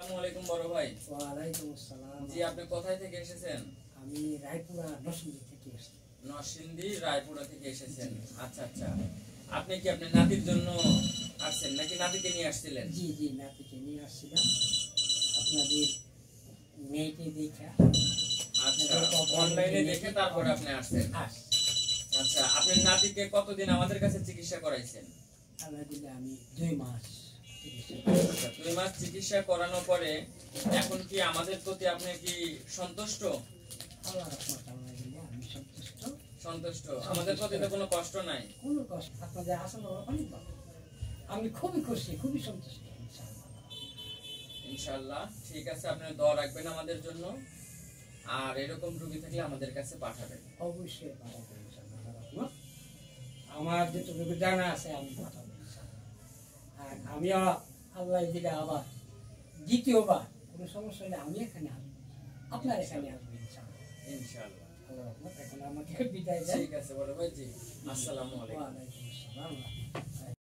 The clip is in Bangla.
আসসালামু আলাইকুম বড় ভাই। ওয়ালাইকুম আসসালাম। জি, আপনি কোথায় থেকে এসেছেন? আমি রায়পুরা নরসিংদী থেকে এসেছি। নরসিংদী রায়পুরা থেকে এসেছেন। আচ্ছা আচ্ছা, আপনি কি আপনার নাতির জন্য আসছেন নাকি নাতিকে নিয়ে আসছিলেন? জি জি, নাতিকে নিয়ে আসছিলাম আপনাদের মেয়েকে দেখা। আচ্ছা, অনলাইনে দেখে তারপরে আপনি আসছেন। আচ্ছা, আপনার নাতিকে কতদিন আমাদের কাছে চিকিৎসা করাইছেন? আলহামদুলিল্লাহ আমি 2 মাস আচ্ছা, 2 মাস চিকিৎসা করানোর পরে এখন কি আমাদের প্রতি আপনি কি সন্তুষ্ট? আল্লাহর রহমতে আলহামদুলিল্লাহ আমি সন্তুষ্ট। সন্তুষ্ট? আমাদের প্রতি তো কোনো কষ্ট নাই? কোনো কষ্ট আপনাদের আসলে অনেক ভালো। আমি খুবই খুশি, খুবই সন্তুষ্ট ইনশাআল্লাহ। ঠিক আছে, আপনি দোয়া রাখবেন আমাদের জন্য, আর এরকম রোগী থাকলে আমাদের কাছে পাঠাবেন। অবশ্যই পাঠাবো ইনশাআল্লাহ। আমার যেটুকু জানা আছে আমি পাঠাবো ইনশাআল্লাহ। আর আমিও আল্লাহ দিলে আবার দ্বিতীয়বার কোনো সমস্যা হলে আমি এখানে আসবো, আপনার এখানে আসবো ইনশাআল্লাহ। ইনশাআল্লাহ। আল্লাহ রহমত। এখন আমাকে বিদায় দেন। ঠিক আছে বড় ভাই। জি, আসসালামু আলাইকুম। ওয়ালাইকুম আসসালাম।